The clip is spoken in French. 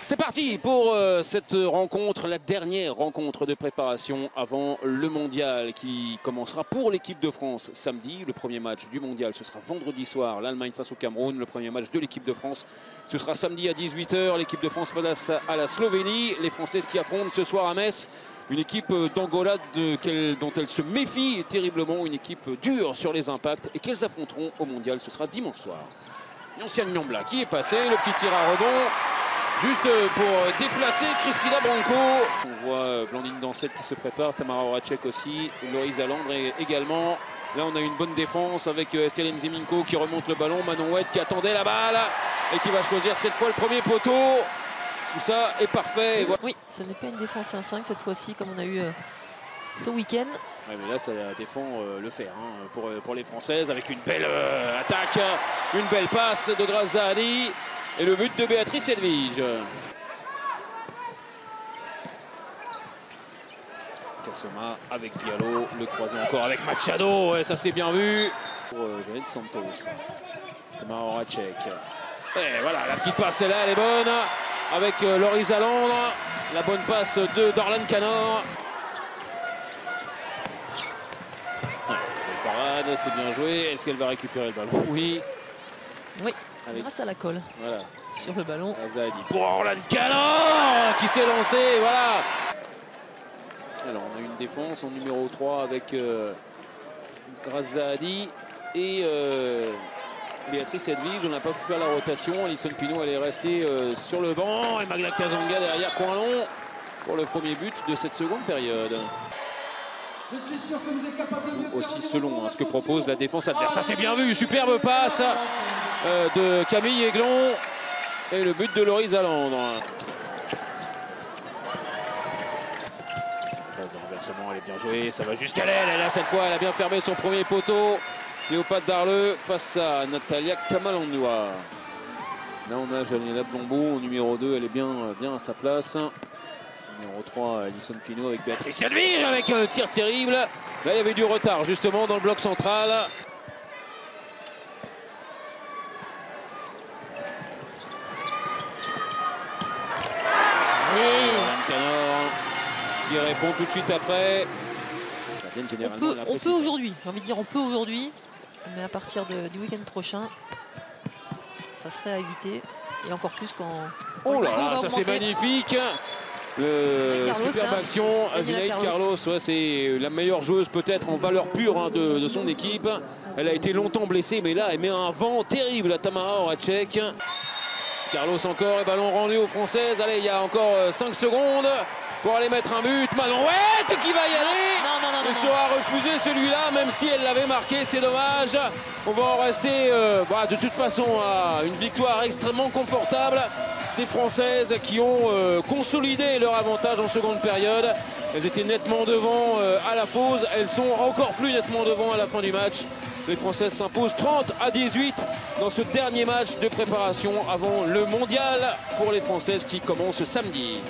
C'est parti pour cette rencontre, la dernière rencontre de préparation avant le mondial qui commencera pour l'équipe de France samedi. Le premier match du mondial, ce sera vendredi soir, l'Allemagne face au Cameroun. Le premier match de l'équipe de France, ce sera samedi à 18 h. L'équipe de France face à la Slovénie. Les Françaises qui affrontent ce soir à Metz une équipe d'Angola dont elles se méfient terriblement, une équipe dure sur les impacts et qu'elles affronteront au mondial. Ce sera dimanche soir. L'ancienne Nyambla qui est passé, le petit tir à rebond. Juste pour déplacer Kristina Branco. On voit Blandine Dansette qui se prépare, Tamara Horacek aussi, Loris Alandre également. Là on a une bonne défense avec Estelle Nziminko qui remonte le ballon, Manon Oued qui attendait la balle et qui va choisir cette fois le premier poteau. Tout ça est parfait. Oui, ce n'est pas une défense 1-5 cette fois-ci comme on a eu ce week-end. Ouais, mais là ça défend le fer hein, pour les Françaises avec une belle attaque, une belle passe de Grazali. Et le but de Béatrice Edwige. Kassoma avec Diallo, le croisé encore avec Machado, et ça c'est bien vu. Pour Jeannette Santos. Tamara Horacek. Et voilà, la petite passe là, elle est bonne. Avec Loris Alandre, la bonne passe de Dorlan Canor. Parade, c'est bien joué. Est-ce qu'elle va récupérer le ballon? Oui. Oui. Grâce à la colle voilà. Sur le ballon. Azadi pour Orlan Canor qui s'est lancé, voilà. Alors on a une défense en numéro 3 avec Grazadi et Béatrice Edwige. On n'a pas pu faire la rotation. Alison Pino elle est restée sur le banc et Magda Kazanga derrière coin long pour le premier but de cette seconde période. Je suis sûr que vous êtes capable de faire aussi selon ce que propose la défense adverse. Ça c'est bien vu, superbe passe de Camille Aiglon et le but de Loris Alandre. Le renversement, elle est bien jouée, ça va jusqu'à l'aile. Et là cette fois elle a bien fermé son premier poteau. Léopathe Darleux face à Natalia Kamalandoua. Là on a Janina Blombo au numéro 2, elle est bien à sa place. Numéro 3, Alison Pino avec Béatrice Edwige avec un tir terrible. Là, il y avait du retard justement dans le bloc central. Qui répond tout de suite après. On peut aujourd'hui, j'ai envie de dire on peut aujourd'hui, mais à partir du week-end prochain, ça serait à éviter. Et encore plus quand oh là là, ça c'est magnifique. Superbe action, Zinaïde Carlos, ouais, c'est la meilleure joueuse peut-être en valeur pure hein, de son équipe. Elle a été longtemps blessée, mais là elle met un vent terrible à Tamara Horacek. Carlos encore, et ballon rendu aux Françaises. Allez, il y a encore 5 secondes pour aller mettre un but. Manon Oued qui va y aller. Il sera refusé celui-là, même si elle l'avait marqué, c'est dommage. On va en rester de toute façon à une victoire extrêmement confortable des Françaises qui ont consolidé leur avantage en seconde période. Elles étaient nettement devant à la pause. Elles sont encore plus nettement devant à la fin du match. Les Françaises s'imposent 30-18 dans ce dernier match de préparation avant le mondial pour les Françaises qui commence samedi.